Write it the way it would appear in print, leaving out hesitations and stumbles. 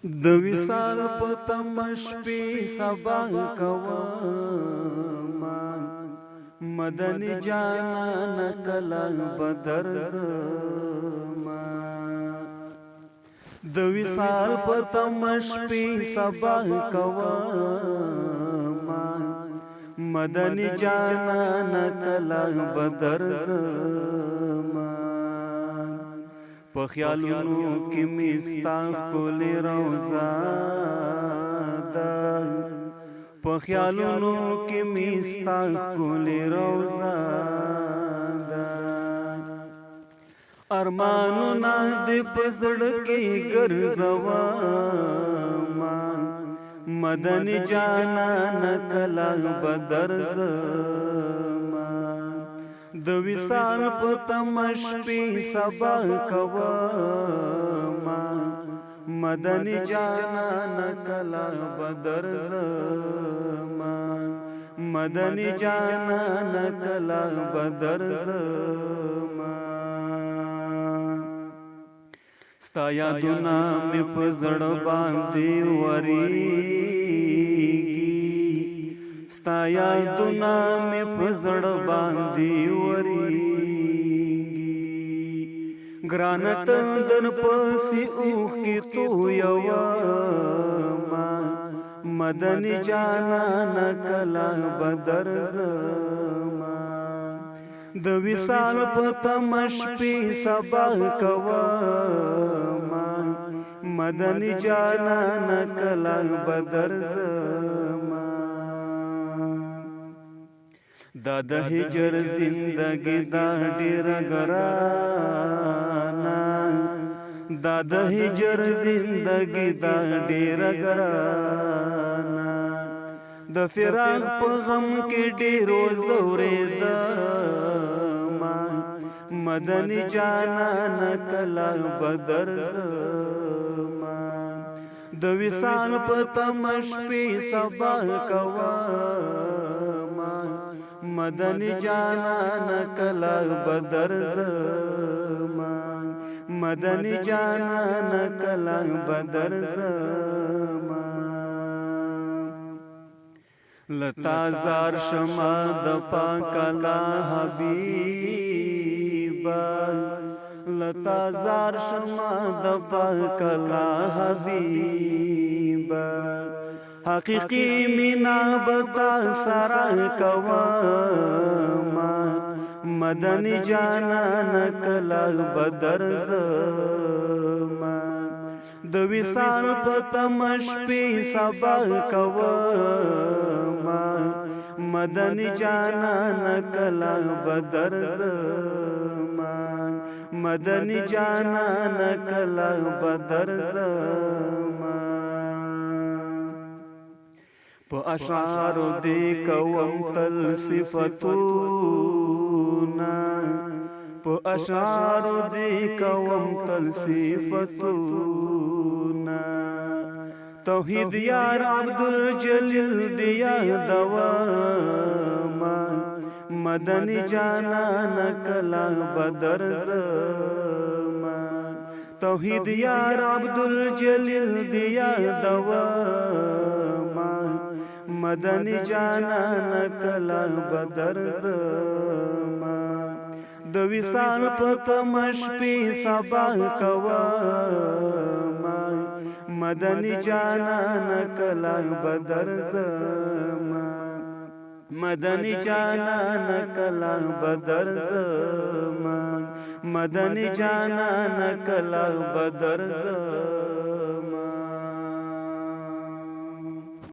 د وصال په تمه شپې سبا کومه مدني جانان کله بدر زما د وصال په تمه شپې سبا کومه مدني جانان کله بدر زما په خیالونو کې مې ستا ښکلې روضه ده په خیالونو کې مې ستا ښکلې روضه ده ارمانونه دې په زړه کې ګرځومه مدني جانان کله بدر زما د وصال په تمه شپې سبا کومه مدني جانان کله بدر زما مدني جانان کله بدر زما ستا یادونه مې په زړه باندې ورېږي ستا یادونه مې په زړه باندې ورېږي ګرانه تندر پسې اوښکې تویومه مدني جانان کله بدر زما د وصال په تمه شپې سبا کومه مدني جانان کله بدر زما دا د هجر زندگی دا ډیره ګرانه دا د هجر زندگی دا ډیره ګرانه د فراق په غم کې ډیرو زورېدمه مدني جانان کله بدر زما د وصال په تمه شپې سبا کومه مدني جانان کله بدر زما مدني جانان کله بدر زما لتا زار شما د پاک الله حبیبا لتا زار شما د پاک الله حبیبا حقیقی مینا بتا سرا کومه مدني جانان کله بدر زما د وصال په تمه شپې سبا کومه مدني جانان کله بدر زما مدني جانان کله بدر زما په اشعارو دې کوم تل صفتونه په اشعارو دې کوم تل صفتونه توحید یار عبدالجلیل دې یادومه مدني جانان کله بدر زما توحید یار عبدالجلیل دې یادومه مدني جانان کله بدر زما د وصال په تمه شپې سبا کومه مدني جانان کله بدر زما مدني جانان کله بدر زما مدني جانان کله بدر زما